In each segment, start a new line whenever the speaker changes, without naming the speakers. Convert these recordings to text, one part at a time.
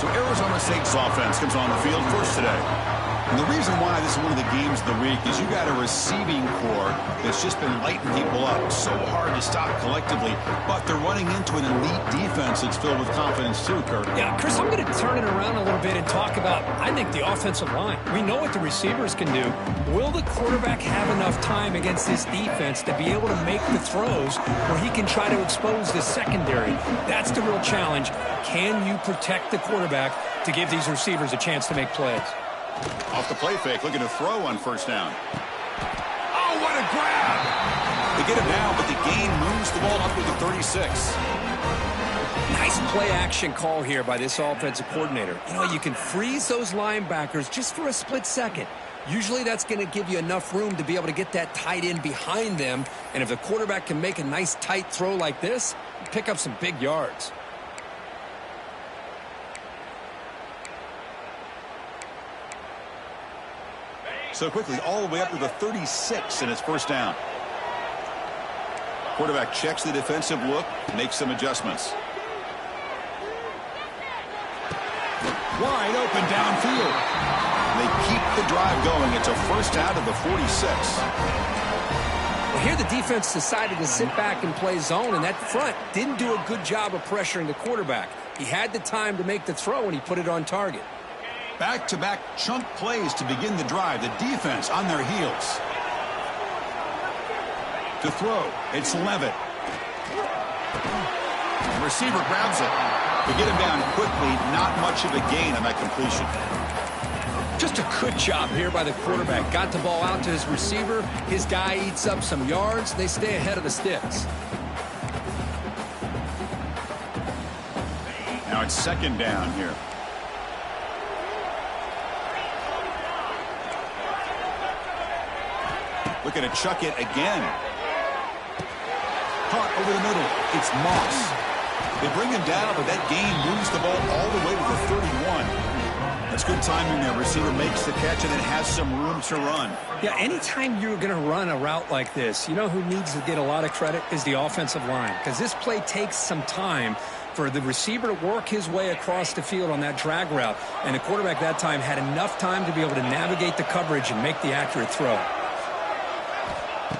So Arizona State's offense comes on the field first today. And the reason why this is one of the games of the week is you got a receiving core that's just been lighting people up. So hard to stop collectively, but they're running into an elite defense that's filled with confidence too, Kirk.
Yeah, Chris, I'm going to turn it around a little bit and talk about, I think, the offensive line. We know what the receivers can do. Will the quarterback have enough time against this defense to be able to make the throws where he can try to expose the secondary? That's the real challenge. Can you protect the quarterback to give these receivers a chance to make plays?
Off the play fake, looking to throw on first down. Oh, what a grab! They get it now, but the gain moves the ball up to the 36.
Nice play action call here by this offensive coordinator. You know, you can freeze those linebackers just for a split second. Usually that's going to give you enough room to be able to get that tight end behind them. And if the quarterback can make a nice tight throw like this, pick up some big yards.
So quickly, all the way up to the 36, and it's first down. Quarterback checks the defensive look, makes some adjustments. Wide open downfield. They keep the drive going. It's a first down to the 46.
Well, here the defense decided to sit back and play zone, and that front didn't do a good job of pressuring the quarterback. He had the time to make the throw, and he put it on target.
Back-to-back chunk plays to begin the drive. The defense on their heels. To throw, it's Levitt. The receiver grabs it. They get him down quickly. Not much of a gain on that completion.
Just a good job here by the quarterback. Got the ball out to his receiver. His guy eats up some yards. They stay ahead of the sticks.
Now it's second down here. Looking to chuck it again. Caught over the middle. It's Moss. They bring him down, but that gain moves the ball all the way to the 31. That's good timing there. Receiver makes the catch and then has some room to run.
Yeah, anytime you're going to run a route like this, you know who needs to get a lot of credit is the offensive line. Because this play takes some time for the receiver to work his way across the field on that drag route. And the quarterback that time had enough time to be able to navigate the coverage and make the accurate throw.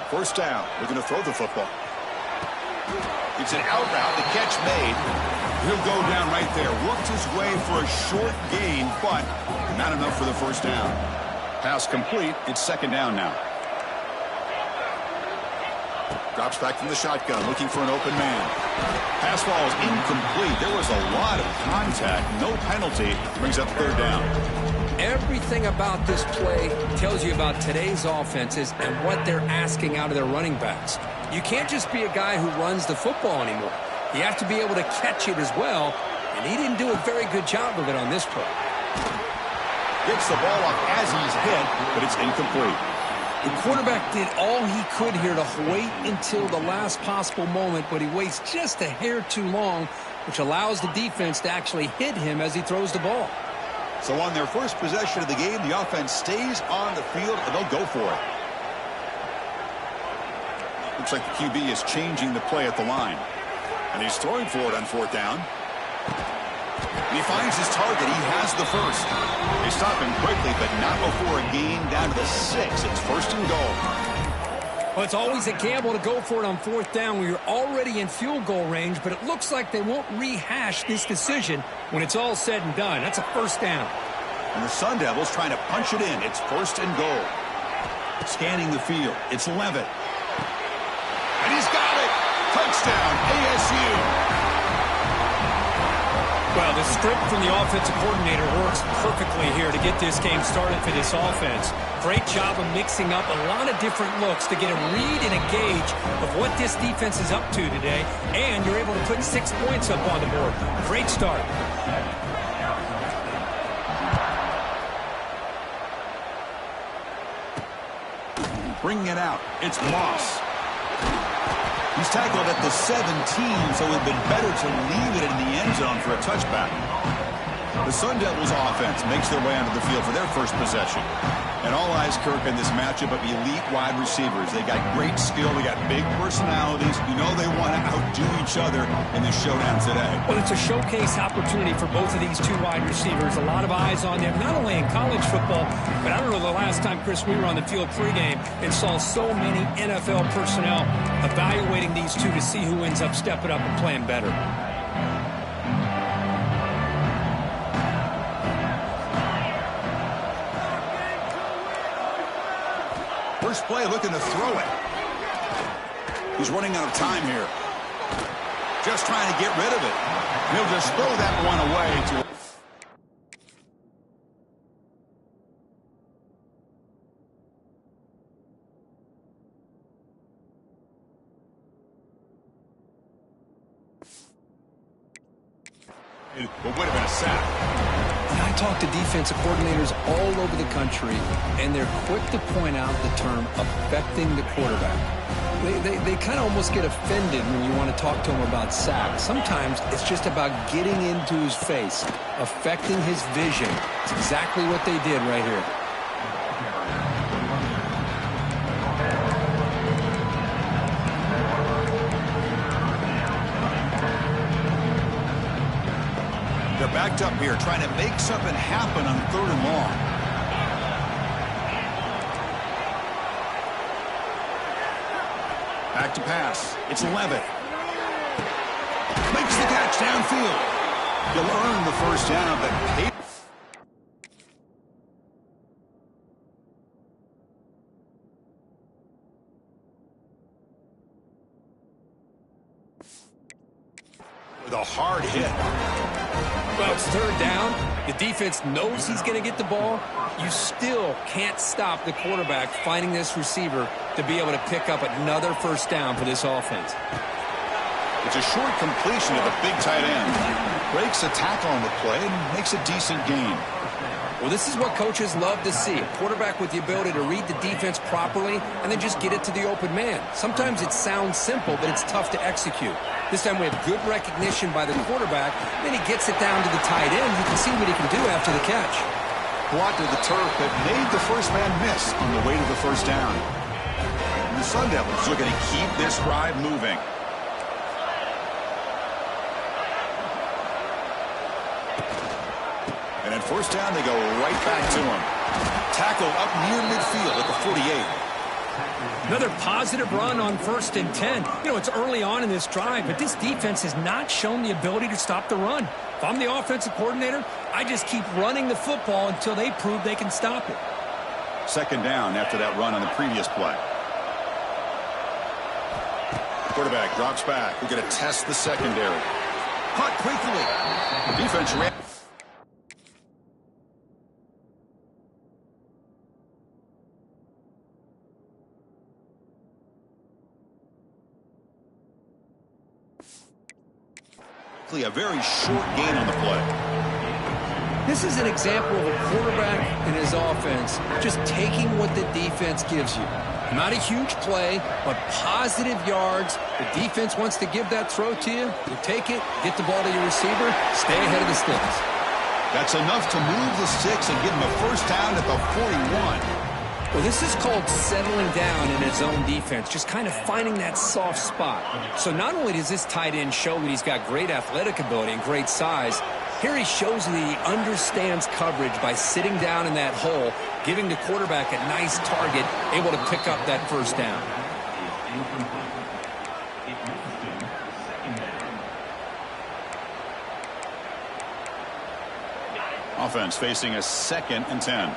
First down. We're going to throw the football. It's an out route. The catch made. He'll go down right there. Worked his way for a short gain, but not enough for the first down. Pass complete. It's second down now. Drops back from the shotgun, looking for an open man. Pass ball is incomplete. There was a lot of contact. No penalty. Brings up third down.
Everything about this play tells you about today's offenses and what they're asking out of their running backs. You can't just be a guy who runs the football anymore. You have to be able to catch it as well, and he didn't do a very good job of it on this play.
Gets the ball off as he's hit, but it's incomplete.
The quarterback did all he could here to wait until the last possible moment, but he waits just a hair too long, which allows the defense to actually hit him as he throws the ball.
So on their first possession of the game, the offense stays on the field, and they'll go for it. Looks like the QB is changing the play at the line. And he's throwing for it on fourth down. And he finds his target. He has the first. They stop him quickly, but not before a gain down to the 6. It's first and goal.
Well, it's always a gamble to go for it on fourth down when you're already in field goal range, but it looks like they won't rehash this decision when it's all said and done. That's a first down.
And the Sun Devils trying to punch it in. It's first and goal. Scanning the field. It's Levitt. And he's got it. Touchdown, ASU.
Well, the script from the offensive coordinator works perfectly here to get this game started for this offense. Great job of mixing up a lot of different looks to get a read and a gauge of what this defense is up to today, and you're able to put 6 points up on the board. Great start.
Bringing it out. It's Moss. He's tackled at the 17, so it would have been better to leave it in the end zone for a touchback. The Sun Devils offense makes their way onto the field for their first possession. And all eyes, Kirk, in this matchup of elite wide receivers. They got great skill. They got big personalities. You know they want to outdo each other in this showdown today.
Well, it's a showcase opportunity for both of these two wide receivers. A lot of eyes on them, not only in college football, but I don't know the last time, Chris, we were on the field pregame and saw so many NFL personnel evaluating these two to see who ends up stepping up and playing better.
First play, looking to throw it. He's running out of time here. Just trying to get rid of it. And he'll just throw that one away to... It would have been a sack.
I talk to defensive coordinators all over the country, and they're quick to point out the term affecting the quarterback. They kind of almost get offended when you want to talk to them about sacks. Sometimes it's just about getting into his face, affecting his vision. It's exactly what they did right here.
They're backed up here, trying to make something happen on 3rd and long. Back to pass. It's Levitt. Makes the catch downfield. He'll earn the first down, but with a hard hit.
Well, it's 3rd down. The defense knows he's going to get the ball. You still can't stop the quarterback finding this receiver to be able to pick up another first down for this offense.
It's a short completion of the big tight end. Breaks a tackle on the play and makes a decent gain.
Well, this is what coaches love to see. A quarterback with the ability to read the defense properly and then just get it to the open man. Sometimes it sounds simple, but it's tough to execute. This time we have good recognition by the quarterback. Then he gets it down to the tight end. You can see what he can do after the catch.
Blocked to the turf that made the first man miss on the way to the first down. And the Sun Devils looking to keep this drive moving. And at first down, they go right back to him. Tackle up near midfield at the 48.
Another positive run on 1st and 10. You know, it's early on in this drive, but this defense has not shown the ability to stop the run. If I'm the offensive coordinator, I just keep running the football until they prove they can stop it.
2nd down after that run on the previous play. Quarterback drops back. We're going to test the secondary. Caught quickly. The defense ran. A very short gain on the play.
This is an example of a quarterback and his offense just taking what the defense gives you. Not a huge play, but positive yards. The defense wants to give that throw to you. You take it, get the ball to your receiver, stay ahead of the sticks.
That's enough to move the sticks and give him a first down at the 41.
Well, this is called settling down in his own defense, just kind of finding that soft spot. So not only does this tight end show that he's got great athletic ability and great size, here he shows that he understands coverage by sitting down in that hole, giving the quarterback a nice target, able to pick up that first down.
Offense facing a 2nd and 10.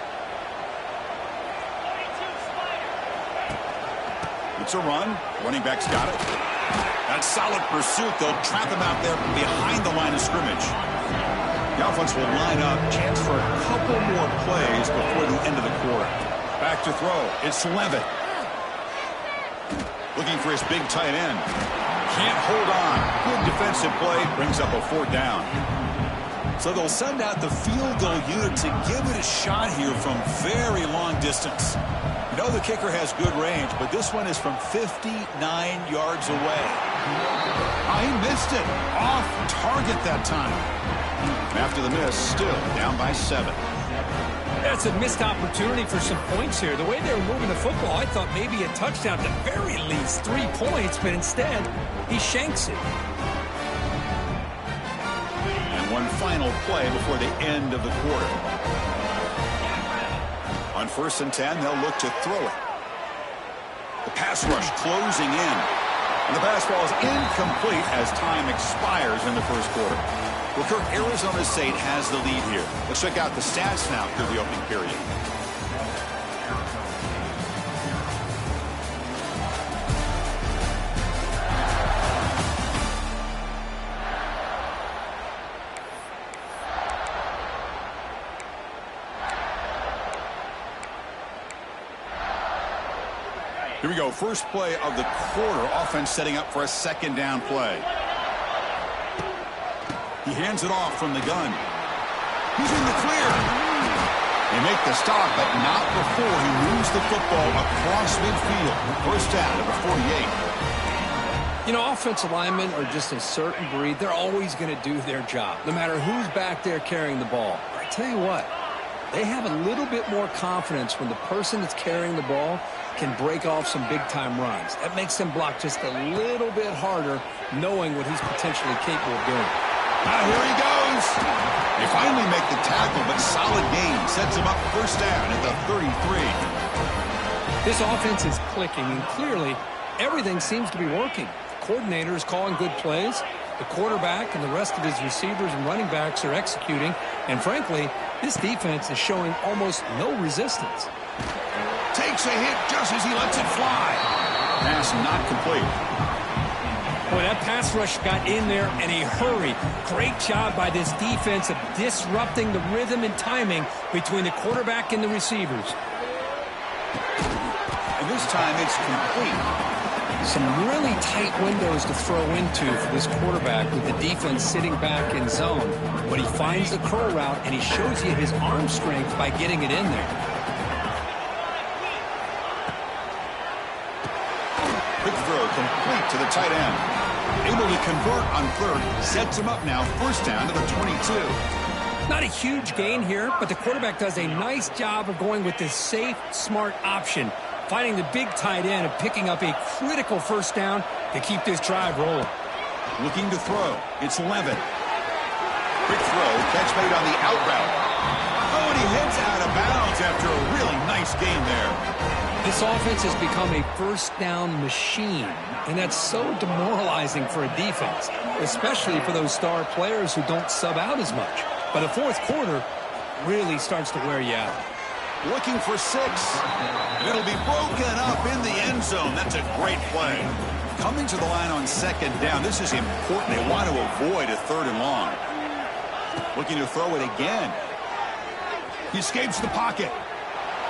It's a run. Running back's got it. That's solid pursuit. They'll trap him out there behind the line of scrimmage. The offense will line up. Chance for a couple more plays before the end of the quarter. Back to throw. It's Levitt. Looking for his big tight end. Can't hold on. Good defensive play. Brings up a 4th down. So they'll send out the field goal unit to give it a shot here from very long distance. You know the kicker has good range, but this one is from 59 yards away. He missed it. Off target that time. After the miss, still down by 7.
That's a missed opportunity for some points here. The way they were moving the football, I thought maybe a touchdown, at the very least 3 points, but instead, he shanks it.
And one final play before the end of the quarter. On 1st and 10, they'll look to throw it. The pass rush closing in. And the pass ball is incomplete as time expires in the first quarter. Well, Kirk, Arizona State has the lead here. Let's check out the stats now through the opening period. Here we go. First play of the quarter. Offense setting up for a 2nd down play. He hands it off from the gun. He's in the clear. They make the stop, but not before he moves the football across midfield. First down at the 48.
You know, offensive linemen are just a certain breed. They're always going to do their job, no matter who's back there carrying the ball. I tell you what, they have a little bit more confidence when the person that's carrying the ball can break off some big-time runs. That makes them block just a little bit harder, knowing what he's potentially capable of doing.
Now here he goes. They finally make the tackle, but solid gain sets him up first down at the 33.
This offense is clicking, and clearly everything seems to be working. The coordinator is calling good plays. The quarterback and the rest of his receivers and running backs are executing. And frankly, this defense is showing almost no resistance.
Takes a hit just as he lets it fly. Pass not complete.
Boy, that pass rush got in there in a hurry. Great job by this defense of disrupting the rhythm and timing between the quarterback and the receivers.
And this time it's complete.
Some really tight windows to throw into for this quarterback with the defense sitting back in zone. But he finds the curl route, and he shows you his arm strength by getting it in there.
Quick throw complete to the tight end. Able to convert on 3rd. Sets him up now. First down to the 22.
Not a huge gain here, but the quarterback does a nice job of going with this safe, smart option, finding the big tight end and picking up a critical first down to keep this drive rolling.
Looking to throw. It's Levin. Quick throw. Catch made on the out route. Oh, and he heads out of bounds after a really nice gain there.
This offense has become a first down machine, and that's so demoralizing for a defense, especially for those star players who don't sub out as much. But the fourth quarter really starts to wear you out.
Looking for 6. And it'll be broken up in the end zone. That's a great play. Coming to the line on 2nd down. This is important. They want to avoid a 3rd and long. Looking to throw it again. He escapes the pocket.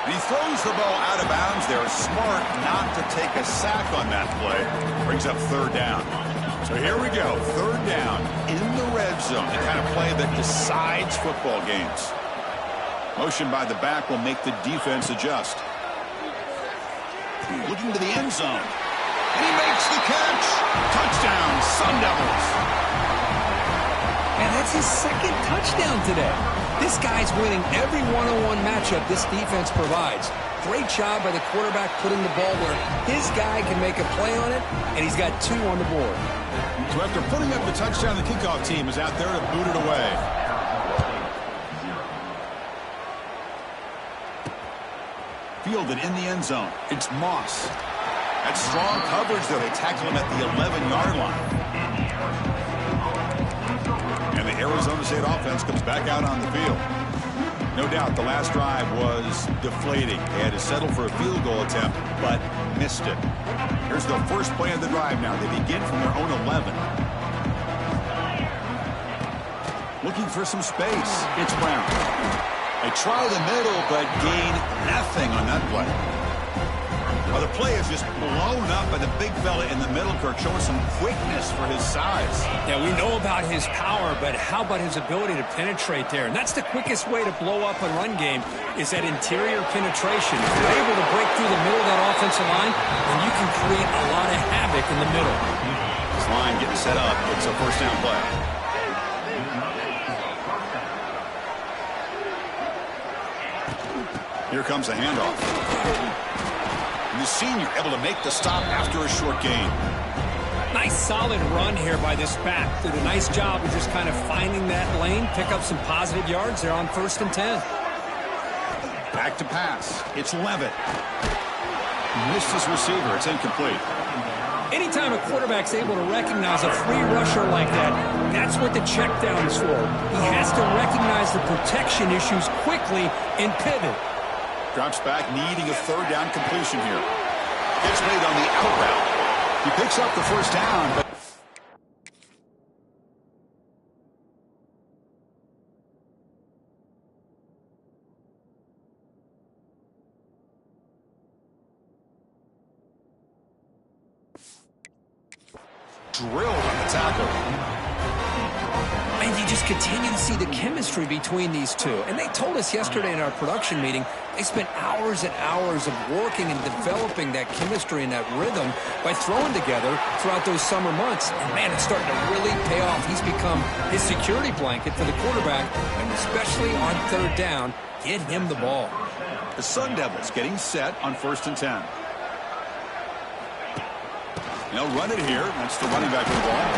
And he throws the ball out of bounds there. Smart not to take a sack on that play. Brings up 3rd down. So here we go. 3rd down in the red zone. The kind of play that decides football games. Motion by the back will make the defense adjust. Looking to the end zone. And he makes the catch. Touchdown, Sun Devils.
And that's his 2nd touchdown today. This guy's winning every one-on-one matchup this defense provides. Great job by the quarterback putting the ball where his guy can make a play on it, and he's got 2 on the board.
So after putting up the touchdown, the kickoff team is out there to boot it away. Fielded in the end zone. It's Moss. That's strong coverage, though. They tackle him at the 11-yard line. And the Arizona State offense comes back out on the field. No doubt the last drive was deflating. They had to settle for a field goal attempt, but missed it. Here's the first play of the drive now. They begin from their own 11. Looking for some space. It's Brown. They try the middle, but gain nothing on that play. Well, the play is just blown up by the big fella in the middle, Kirk, showing some quickness for his size.
Yeah, we know about his power, but how about his ability to penetrate there? And that's the quickest way to blow up a run game is that interior penetration. If you're able to break through the middle of that offensive line, then you can create a lot of havoc in the middle.
This line getting set up. It's a first down play. Here comes the handoff. And the senior able to make the stop after a short gain.
Nice solid run here by this back. Did a nice job of just kind of finding that lane, pick up some positive yards there on 1st and 10.
Back to pass. It's Levitt. Missed his receiver. It's incomplete.
Anytime a quarterback's able to recognize a free rusher like that, that's what the check down is for. He has to recognize the protection issues quickly and pivot.
Drops back, needing a 3rd down completion here. Gets made on the out route. He picks up the 1st down, but drilled on the tackle.
And you just continue to see the chemistry between these two. And they told us yesterday in our production meeting, they spent hours and hours of working and developing that chemistry and that rhythm by throwing together throughout those summer months. And, man, it's starting to really pay off. He's become his security blanket for the quarterback, and especially on 3rd down, get him the ball.
The Sun Devils getting set on 1st and 10. They'll run it here. That's the running back with the ball.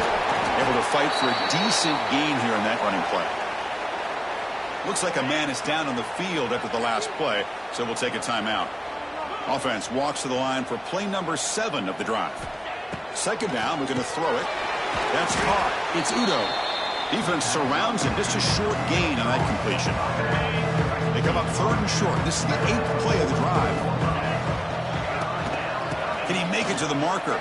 Able to fight for a decent gain here in that running play. Looks like a man is down on the field after the last play, so we'll take a timeout. Offense walks to the line for play number 7 of the drive. 2nd down, we're going to throw it. That's caught. It's Udo. Defense surrounds him. Just a short gain on that completion. They come up 3rd and short. This is the 8th play of the drive. Can he make it to the marker?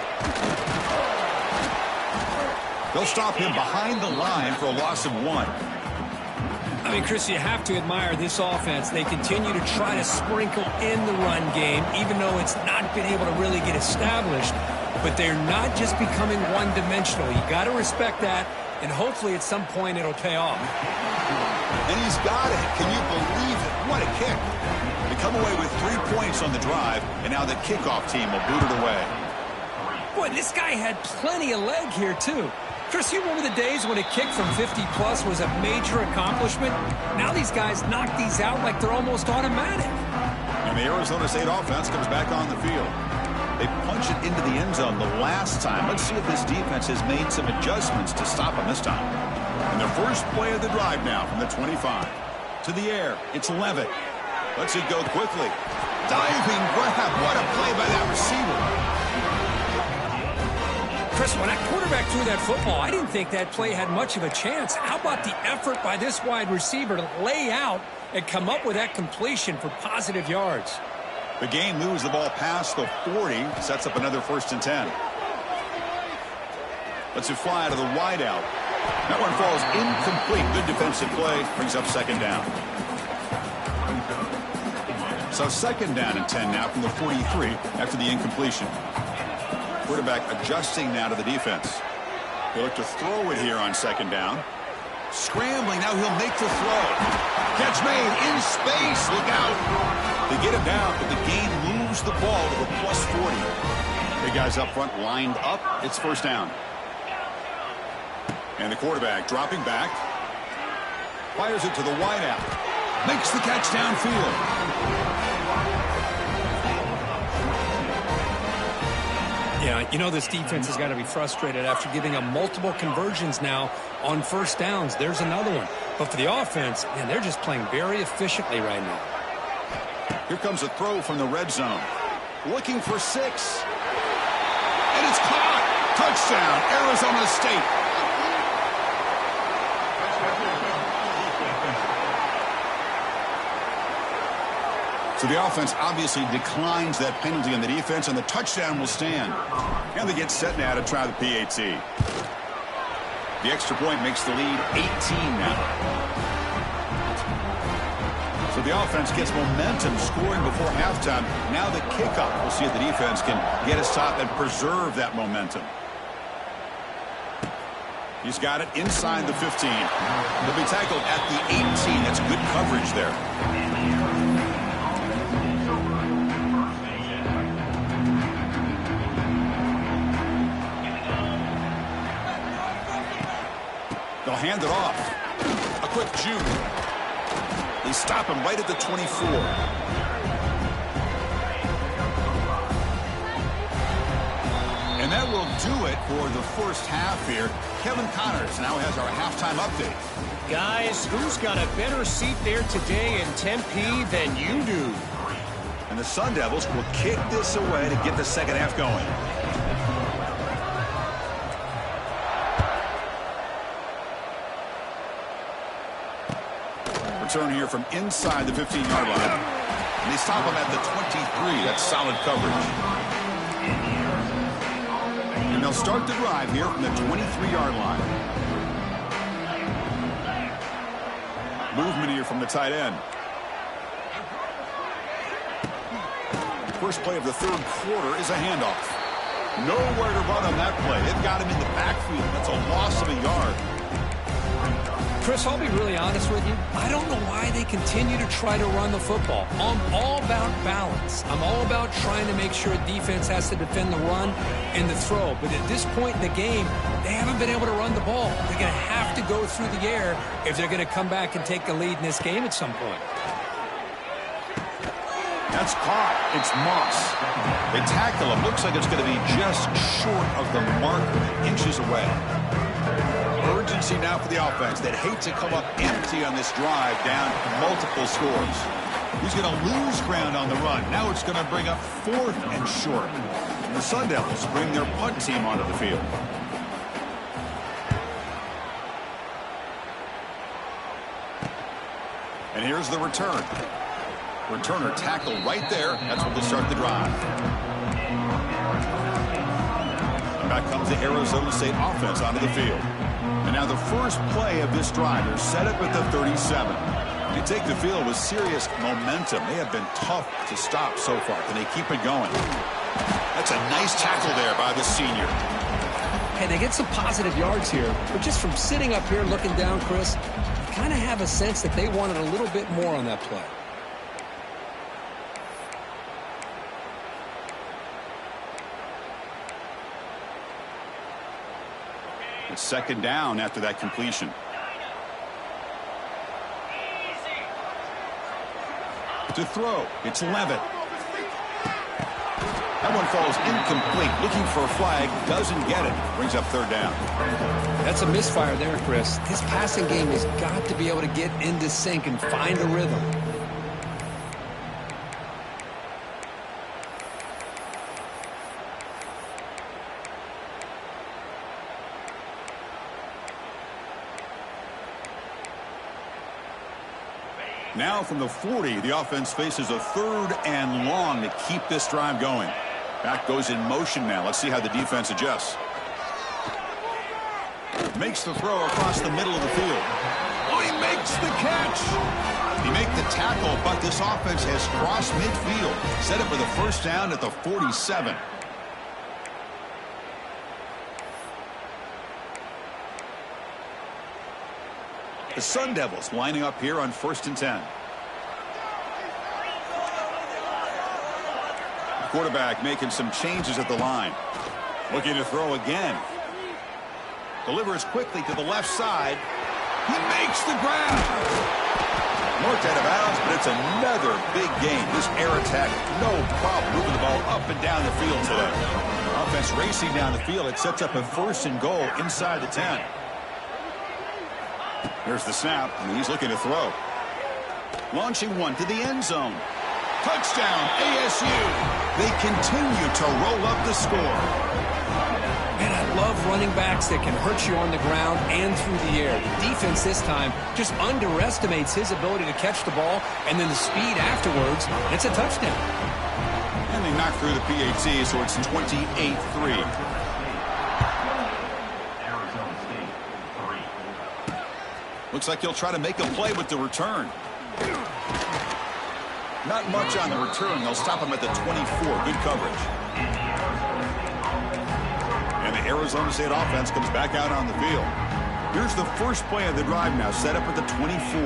They'll stop him behind the line for a loss of 1.
I mean, Chris, you have to admire this offense. They continue to try to sprinkle in the run game, even though it's not been able to really get established. But they're not just becoming one-dimensional. You got to respect that, and hopefully at some point it'll pay off.
And he's got it. Can you believe it? What a kick. They come away with 3 points on the drive, and now the kickoff team will boot it away.
Boy, this guy had plenty of leg here, too. Chris, you remember the days when a kick from 50-plus was a major accomplishment? Now these guys knock these out like they're almost automatic.
And the Arizona State offense comes back on the field. They punch it into the end zone the last time. Let's see if this defense has made some adjustments to stop them this time. And the first play of the drive now from the 25. To the air, it's Levitt. Lets it go quickly. Diving grab. What a play by that receiver.
Chris, when that quarterback threw that football, I didn't think that play had much of a chance. How about the effort by this wide receiver to lay out and come up with that completion for positive yards?
The game moves the ball past the 40, sets up another 1st and 10. Lets it fly to the wideout. That one falls incomplete. Good defensive play, brings up 2nd down. So 2nd down and 10 now from the 43 after the incompletion. Quarterback adjusting now to the defense. They look to throw it here on 2nd down. Scrambling, now he'll make the throw. Catch made in space, look out. They get him down, but the gain moves the ball to the plus 40. Big guys up front lined up. It's 1st down. And the quarterback dropping back. Fires it to the wideout. Makes the catch downfield.
Yeah, you know this defense has got to be frustrated after giving up multiple conversions now on 1st downs. There's another one. But for the offense, man, they're just playing very efficiently right now.
Here comes a throw from the red zone. Looking for 6. And it's caught. Touchdown, Arizona State. So the offense obviously declines that penalty on the defense, and the touchdown will stand. And they get set now to try the PAT. The extra point makes the lead 18 now. So the offense gets momentum scoring before halftime. Now the kickoff. We'll see if the defense can get a stop and preserve that momentum. He's got it inside the 15. He'll be tackled at the 18. That's good coverage there. They'll hand it off. A quick juke. They stop him right at the 24. And that will do it for the first half here. Kevin Connors now has our halftime update.
Guys, who's got a better seat there today in Tempe than you do?
And the Sun Devils will kick this away to get the second half going. Return here from inside the 15-yard line. And they stop him at the 23. That's solid coverage. And they'll start the drive here from the 23-yard line. Movement here from the tight end. First play of the third quarter is a handoff. Nowhere to run on that play. They've got him in the backfield. That's a loss of a yard.
Chris, I'll be really honest with you. I don't know why they continue to try to run the football. I'm all about balance. I'm all about trying to make sure defense has to defend the run and the throw. But at this point in the game, they haven't been able to run the ball. They're going to have to go through the air if they're going to come back and take the lead in this game at some point.
That's caught. It's Moss. They tackle him. Looks like it's going to be just short of the marker, inches away. Urgency now for the offense that hate to come up empty on this drive down multiple scores. He's going to lose ground on the run. Now it's going to bring up 4th and short. And the Sun Devils bring their punt team onto the field. And here's the return. Returner tackle right there. That's what will start the drive. And back comes the Arizona State offense onto the field. And now the first play of this drive, they're set up at the 37. They take the field with serious momentum. They have been tough to stop so far. Can they keep it going? That's a nice tackle there by the senior.
Hey, they get some positive yards here. But just from sitting up here looking down, Chris, you kind of have a sense that they wanted a little bit more on that play.
It's second down after that completion. To throw, it's Levitt. That one falls incomplete. Looking for a flag, doesn't get it. Brings up third down.
That's a misfire there, Chris. His passing game has got to be able to get into sync and find a rhythm.
Now from the 40, the offense faces a 3rd and long to keep this drive going. Back goes in motion now. Let's see how the defense adjusts. Makes the throw across the middle of the field. Oh, he makes the catch. He made the tackle, but this offense has crossed midfield. Set up for the first down at the 47. The Sun Devils lining up here on 1st and 10. The quarterback making some changes at the line. Looking to throw again. Delivers quickly to the left side. He makes the grab. Marked out of bounds, but it's another big game. This air attack, no problem moving the ball up and down the field today. Offense racing down the field. It sets up a 1st and goal inside the 10. There's the snap, and he's looking to throw. Launching one to the end zone. Touchdown, ASU. They continue to roll up the score.
Man, I love running backs that can hurt you on the ground and through the air. The defense this time just underestimates his ability to catch the ball, and then the speed afterwards, it's a touchdown.
And they knock through the PAT, so it's 28-3. Looks like he'll try to make a play with the return. Not much on the return. They'll stop him at the 24. Good coverage. And the Arizona State offense comes back out on the field. Here's the first play of the drive now, set up at the 24.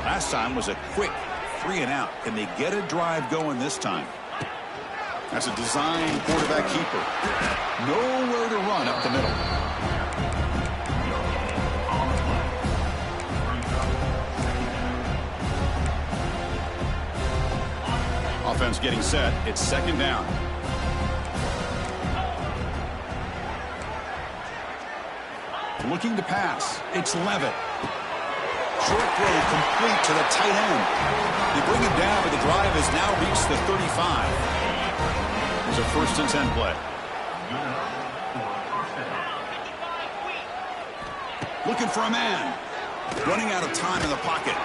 Last time was a quick 3-and-out. Can they get a drive going this time? That's a design quarterback keeper. Nowhere to run up the middle. Offense getting set. It's second down. looking to pass. It's Levitt. Short throw complete to the tight end. They bring him down, but the drive has now reached the 35. It's a 1st and 10 play. Looking for a man. Running out of time in the pocket.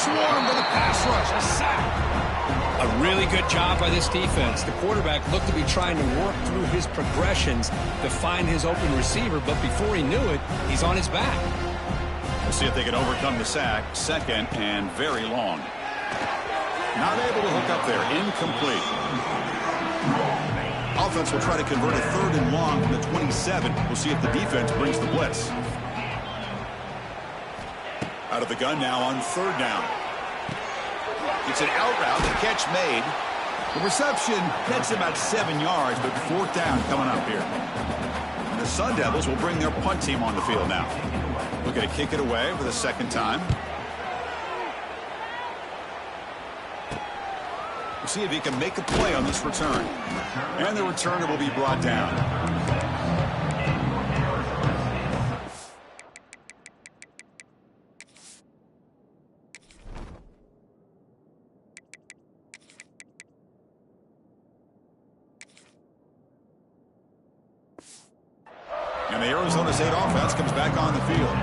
Swarmed with a pass rush. A sack.
A really good job by this defense. The quarterback looked to be trying to work through his progressions to find his open receiver, but before he knew it, he's on his back.
We'll see if they can overcome the sack. 2nd and very long. Not able to hook up there. Incomplete. Offense will try to convert a 3rd and long from the 27. We'll see if the defense brings the blitz. Out of the gun now on 3rd down. It's an out route. The catch made. The reception gets about 7 yards, but 4th down coming up here. And the Sun Devils will bring their punt team on the field now. Looking to kick it away for the 2nd time. We'll see if he can make a play on this return. And the returner will be brought down. And the Arizona State offense comes back on the field.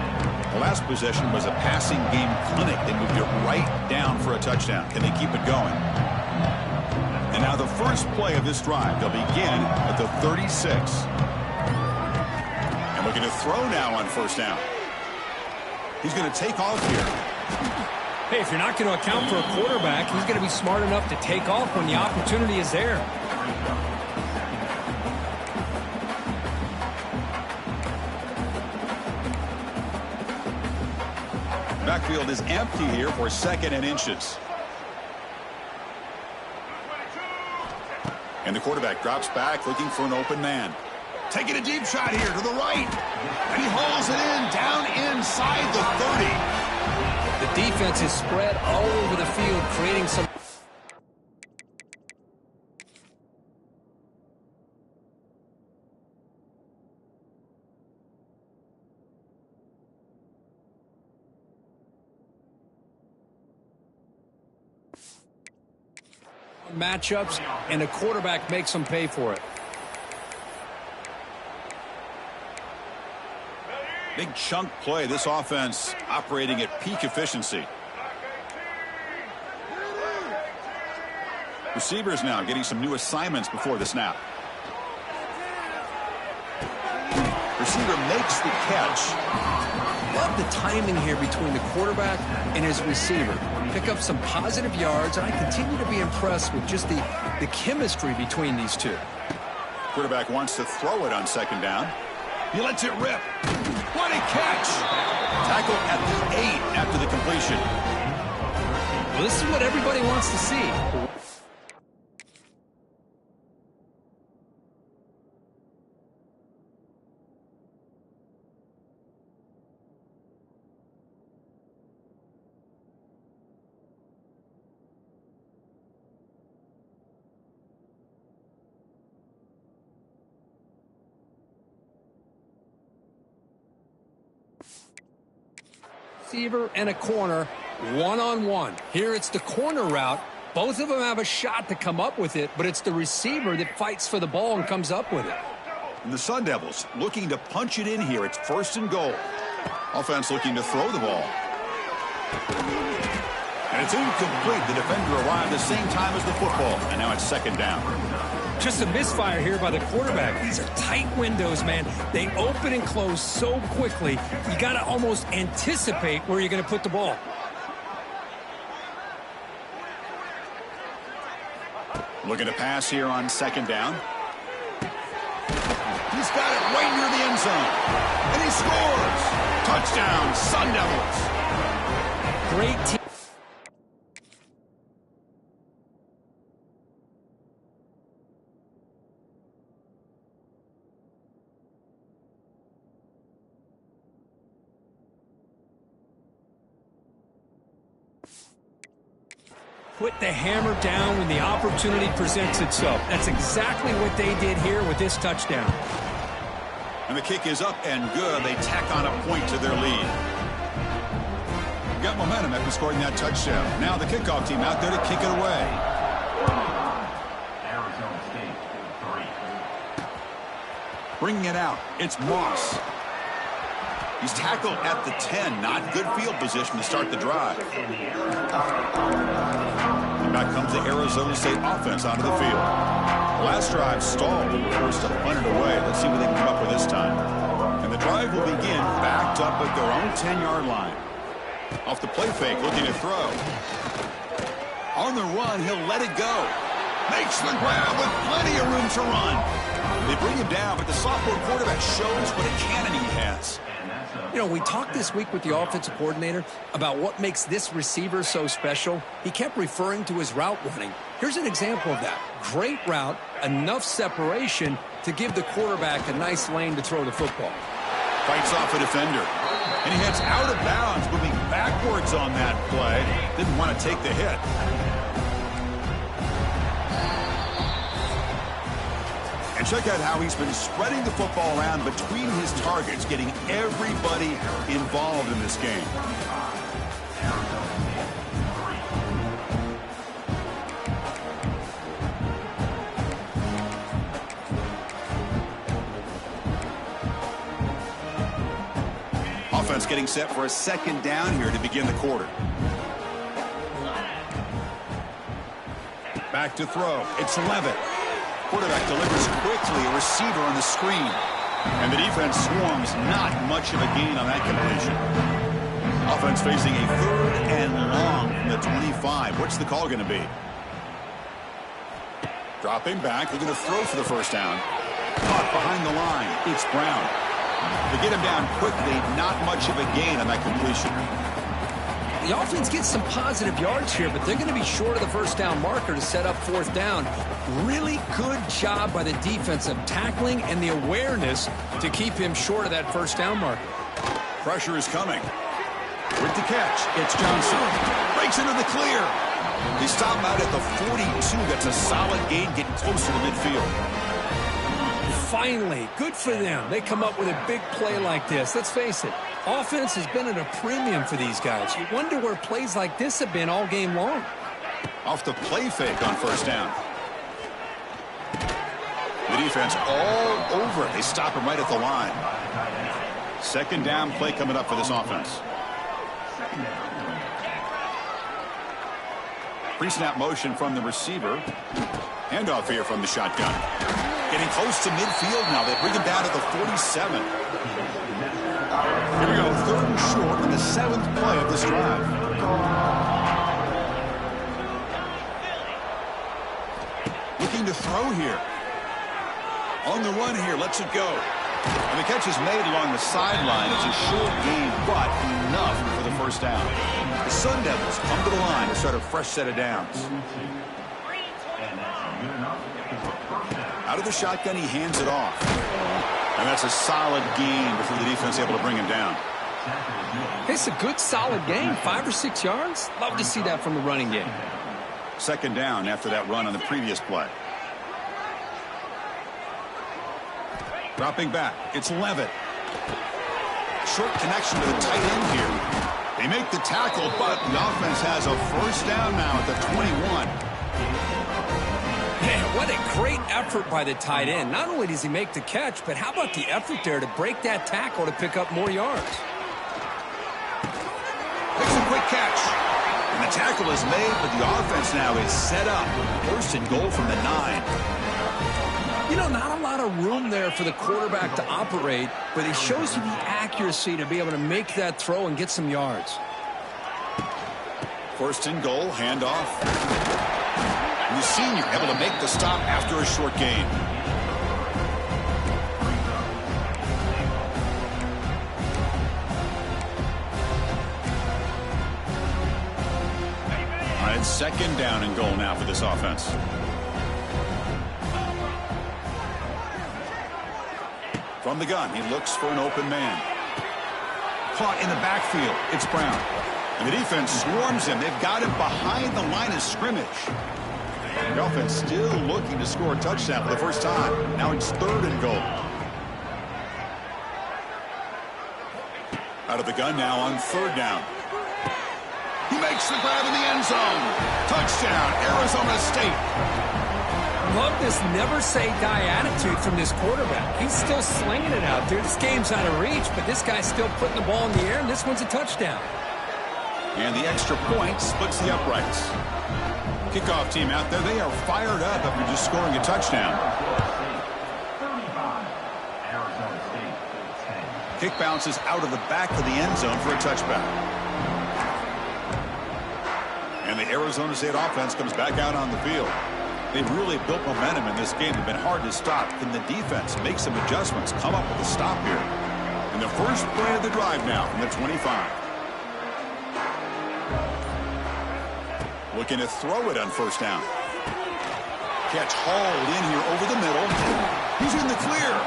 The last possession was a passing game clinic. They moved it right down for a touchdown. Can they keep it going? And now the first play of this drive. They'll begin at the 36. And looking to throw now on 1st down. He's going to take off here.
Hey, if you're not going to account for a quarterback, he's going to be smart enough to take off when the opportunity is there.
Backfield is empty here for 2nd and inches. And the quarterback drops back looking for an open man. Taking a deep shot here to the right. And he hauls it in down inside the 30.
The defense is spread all over the field, creating some matchups, and the quarterback makes them pay for it.
Big chunk play. This offense operating at peak efficiency. Receivers now getting some new assignments before the snap. Receiver makes the catch.
Love the timing here between the quarterback and his receiver. Pick up some positive yards, and I continue to be impressed with just the chemistry between these two.
Quarterback wants to throw it on 2nd down. He lets it rip. What a catch! Tackle at the 8 after the completion.
Well, this is what everybody wants to see. Receiver and a corner, one-on-one. Here it's the corner route. Both of them have a shot to come up with it, but it's the receiver that fights for the ball and comes up with it.
And the Sun Devils looking to punch it in here. It's 1st and goal. Offense looking to throw the ball. And it's incomplete. The defender arrived the same time as the football, and now it's 2nd down.
Just a misfire here by the quarterback. These are tight windows, man. They open and close so quickly. You got to almost anticipate where you're going to put the ball.
Looking to pass here on 2nd down. He's got it right near the end zone. And he scores. Touchdown, Sun Devils.
Great team. Put the hammer down when the opportunity presents itself. That's exactly what they did here with this touchdown.
And the kick is up and good. They tack on a point to their lead. Got momentum after scoring that touchdown. Now the kickoff team out there to kick it away. Bringing it out, it's Moss. He's tackled at the 10. Not good field position to start the drive. And back comes the Arizona State offense onto the field. Last drive stalled. Forced to punt it away. Let's see what they can come up with this time. And the drive will begin backed up at their own 10-yard line. Off the play fake, looking to throw. On the run, he'll let it go. Makes the grab with plenty of room to run. They bring him down, but the sophomore quarterback shows what a cannon he has.
You know, we talked this week with the offensive coordinator about what makes this receiver so special. He kept referring to his route running. Here's an example of that. Great route, enough separation to give the quarterback a nice lane to throw the football.
Fights off a defender. And he heads out of bounds, moving backwards on that play. Didn't want to take the hit. And check out how he's been spreading the football around between his targets, getting everybody involved in this game. Offense getting set for a second down here to begin the quarter. Back to throw. It's Levitt. Quarterback delivers quickly, a receiver on the screen. And the defense swarms, not much of a gain on that completion. Offense facing a 3rd and long from the 25. What's the call going to be? Dropping back, they're going to throw for the first down. Caught behind the line, it's Brown. They get him down quickly, not much of a gain on that completion.
The offense gets some positive yards here, but they're going to be short of the first down marker to set up 4th down. Really good job by the defense of tackling and the awareness to keep him short of that first down marker.
Pressure is coming. With the catch, it's Johnson. Breaks into the clear. They stop out at the 42. That's a solid gain, getting closer to midfield.
Finally, good for them. They come up with a big play like this. Let's face it, offense has been at a premium for these guys. You wonder where plays like this have been all game long.
Off the play fake on first down. The defense all over it. They stop him right at the line. Second down play coming up for this offense. Pre-snap motion from the receiver. Handoff here from the shotgun. Getting close to midfield now. They bring him down to the 47. Here we go. 3rd and short on the 7th play of this drive. Looking to throw here. On the run here. Lets it go. And the catch is made along the sideline. It's a short gain, but enough for the first down. The Sun Devils come to the line to start a fresh set of downs. Out of the shotgun, he hands it off. And that's a solid gain before the defense able to bring him down.
It's a good, solid gain. 5 or 6 yards. Love to see that from the running game.
Second down after that run on the previous play. Dropping back, it's Levitt. Short connection to the tight end here. They make the tackle, but the offense has a first down now at the 21.
Man, what a great effort by the tight end. Not only does he make the catch, but how about the effort there to break that tackle to pick up more yards?
Makes a quick catch. And the tackle is made, but the offense now is set up. 1st and goal from the 9.
You know, not a lot of room there for the quarterback to operate, but he shows you the accuracy to be able to make that throw and get some yards.
1st and goal, handoff. And the senior able to make the stop after a short gain. All right, 2nd down and goal now for this offense. From the gun, he looks for an open man. Caught in the backfield, it's Brown. And the defense swarms him. They've got him behind the line of scrimmage. The offense still looking to score a touchdown for the first time. Now it's 3rd and goal. Out of the gun now on 3rd down. He makes the grab in the end zone. Touchdown, Arizona State.
Love this never-say-die attitude from this quarterback. He's still slinging it out there. This game's out of reach, but this guy's still putting the ball in the air, and this one's a touchdown.
And the extra point splits the uprights. Kickoff team out there, they are fired up after just scoring a touchdown. Kick bounces out of the back of the end zone for a touchback. And the Arizona State offense comes back out on the field. They've really built momentum in this game. They've been hard to stop. Can the defense make some adjustments, come up with a stop here? And the first play of the drive now from the 25. Looking to throw it on 1st down. Catch hauled in here over the middle. He's in the clear.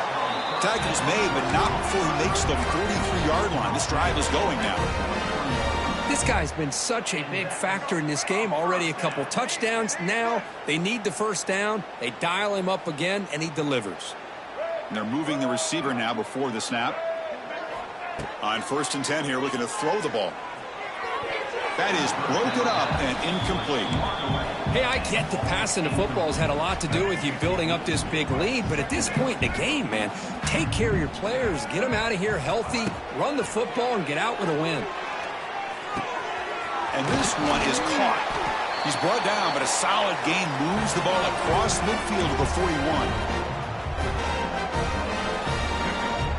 Tackle's made, but not before he makes the 43-yard line. This drive is going now.
This guy's been such a big factor in this game. Already a couple touchdowns. Now they need the 1st down. They dial him up again, and he delivers.
And they're moving the receiver now before the snap. On 1st and 10 here, looking to throw the ball. That is broken up and incomplete.
Hey, I get the passing the football has had a lot to do with you building up this big lead, but at this point in the game, man, take care of your players, get them out of here healthy, run the football, and get out with a win.
And this one is caught. He's brought down, but a solid gain moves the ball across midfield to the 41.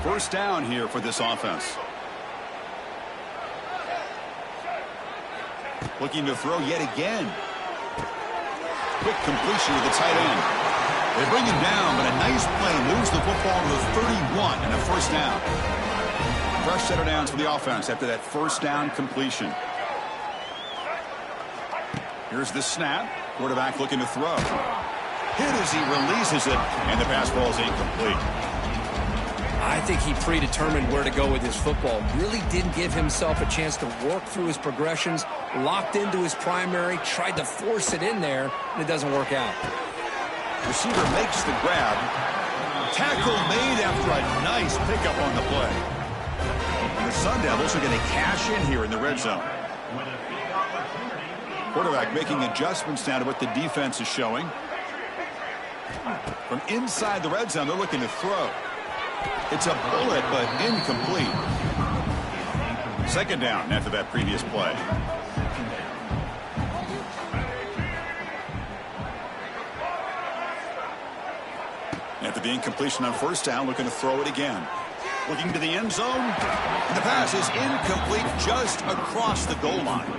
1st down here for this offense. Looking to throw yet again. Quick completion to the tight end. They bring him down, but a nice play moves the football to the 31 and a 1st down. Fresh set of downs for the offense after that 1st down completion. Here's the snap. Quarterback looking to throw. Hit as he releases it, and the pass ball is incomplete.
I think he predetermined where to go with his football. Really didn't give himself a chance to work through his progressions. Locked into his primary, tried to force it in there, and it doesn't work out.
Receiver makes the grab. Tackle made after a nice pickup on the play. And the Sun Devils are going to cash in here in the red zone. Quarterback making adjustments now to what the defense is showing. From inside the red zone, they're looking to throw. It's a bullet, but incomplete. 2nd down after that previous play. After the incompletion on 1st down, looking to throw it again. Looking to the end zone. And the pass is incomplete just across the goal line.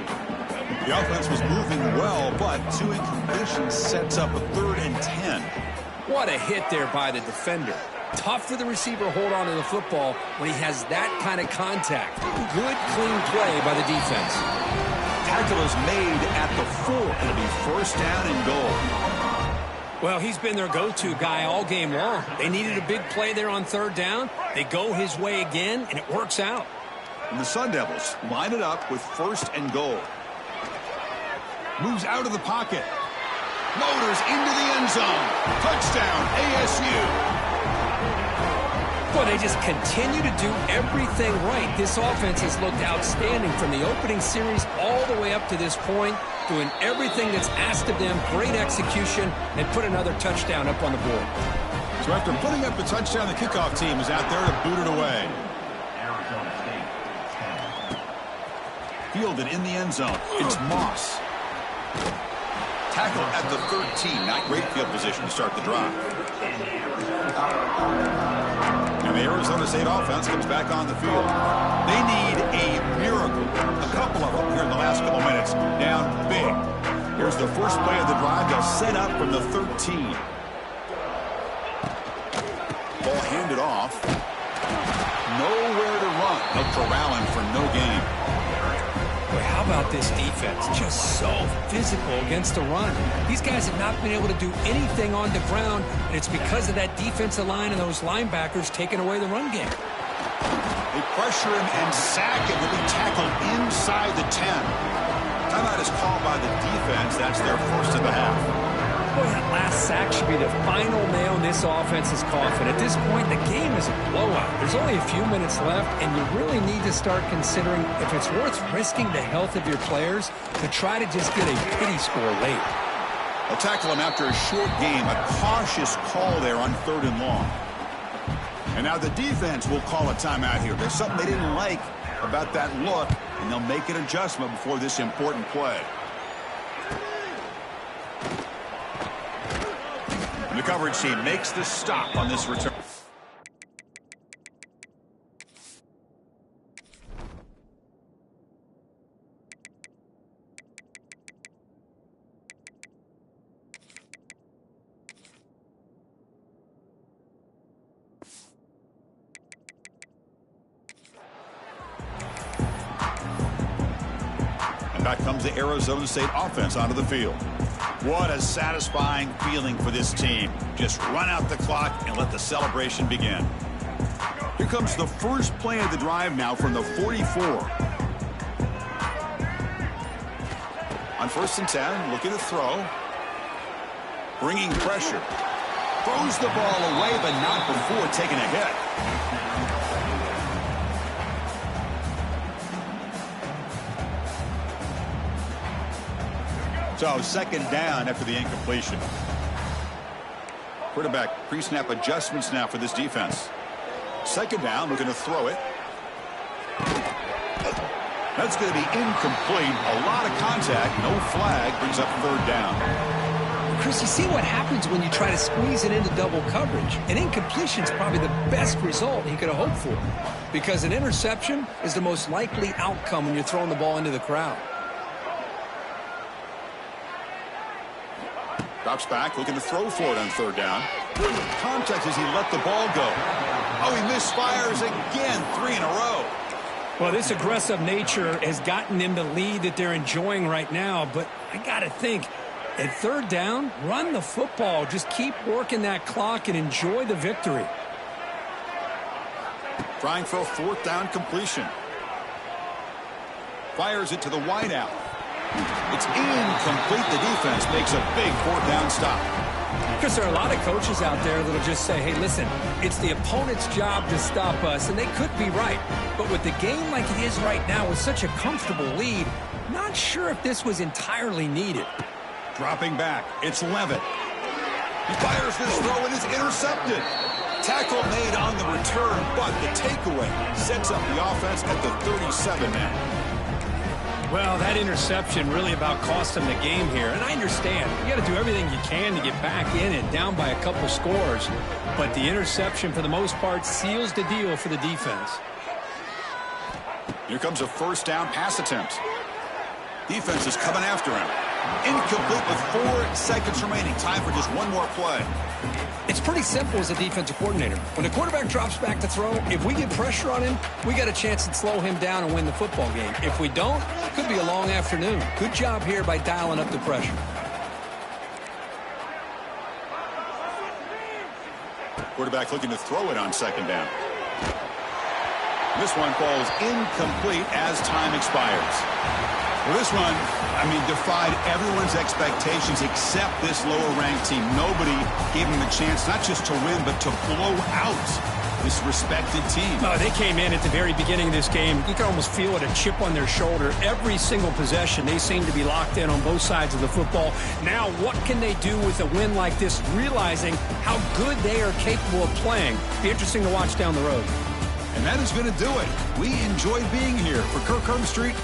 The offense was moving well, but 2 incompletions sets up a 3rd and 10.
What a hit there by the defender. Tough for the receiver to hold on to the football when he has that kind of contact. Good, clean play by the defense.
Tackle is made at the 4. It'll be 1st down and goal.
Well, he's been their go-to guy all game long. They needed a big play there on 3rd down. They go his way again, and it works out.
And the Sun Devils line it up with 1st and goal. Moves out of the pocket. Motors into the end zone. Touchdown, ASU.
Well, they just continue to do everything right. This offense has looked outstanding from the opening series all the way up to this point, doing everything that's asked of them, great execution, and put another touchdown up on the board.
So after putting up the touchdown, the kickoff team is out there to boot it away. Fielded in the end zone. It's Moss. Tackle at the 13. Not great field position to start the drive. And the Arizona State offense comes back on the field. They need a miracle. A couple of them here in the last couple minutes. Down big. Here's the first play of the drive. They'll set up from the 13. Ball handed off. Nowhere to run. They'll corral him for no gain.
Boy, how about this defense? Just so physical against the run. These guys have not been able to do anything on the ground, and it's because of that defensive line and those linebackers taking away the run game.
They pressure him and sack him. He'll be tackled inside the 10. Timeout is called by the defense. That's their first of the half.
Boy, that last sack should be the final nail in this offense's coffin. At this point, the game is a blowout. There's only a few minutes left, and you really need to start considering if it's worth risking the health of your players to try to just get a pity score late.
They'll tackle him after a short game. A cautious call there on 3rd and long. And now the defense will call a timeout here. There's something they didn't like about that look, and they'll make an adjustment before this important play. The coverage team makes the stop on this return. And back comes the Arizona State offense onto the field. What a satisfying feeling for this team. Just run out the clock and let the celebration begin. Here comes the first play of the drive now from the 44. On 1st and 10, looking to throw. Bringing pressure. Throws the ball away, but not before taking a hit. So 2nd down after the incompletion. Quarterback pre-snap adjustments now for this defense. 2nd down, looking to throw it. That's going to be incomplete. A lot of contact, no flag, brings up 3rd down.
Chris, you see what happens when you try to squeeze it into double coverage. An incompletion is probably the best result he could have hoped for, because an interception is the most likely outcome when you're throwing the ball into the crowd.
Drops back, looking to throw for it on 3rd down. Contact as he let the ball go. Oh, he misfires again, 3 in a row.
Well, this aggressive nature has gotten them the lead that they're enjoying right now, but I got to think, at 3rd down, run the football. Just keep working that clock and enjoy the victory.
Trying for a 4th down completion. Fires it to the wideout. It's incomplete. The defense makes a big 4th down stop.
Because there are a lot of coaches out there that'll just say, hey, listen, it's the opponent's job to stop us, and they could be right. But with the game like it is right now with such a comfortable lead, not sure if this was entirely needed.
Dropping back, it's Levitt. He fires this throw and is intercepted. Tackle made on the return, but the takeaway sets up the offense at the 37 now.
Well, that interception really about cost them the game here. And I understand. You got to do everything you can to get back in it, down by a couple scores. But the interception, for the most part, seals the deal for the defense.
Here comes a 1st down pass attempt. Defense is coming after him. Incomplete with 4 seconds remaining. Time for just one more play.
It's pretty simple as a defensive coordinator. When the quarterback drops back to throw, if we get pressure on him, we got a chance to slow him down and win the football game. If we don't, it could be a long afternoon. Good job here by dialing up the pressure.
Quarterback looking to throw it on 2nd down. This one falls incomplete as time expires. Well, this one, defied everyone's expectations except this lower-ranked team. Nobody gave them a chance not just to win, but to blow out this respected team.
They came in at the very beginning of this game. You can almost feel it, a chip on their shoulder. Every single possession, they seem to be locked in on both sides of the football. Now, what can they do with a win like this, realizing how good they are capable of playing? Be interesting to watch down the road.
And that is going to do it. We enjoyed being here. For Kirk Herbstreit,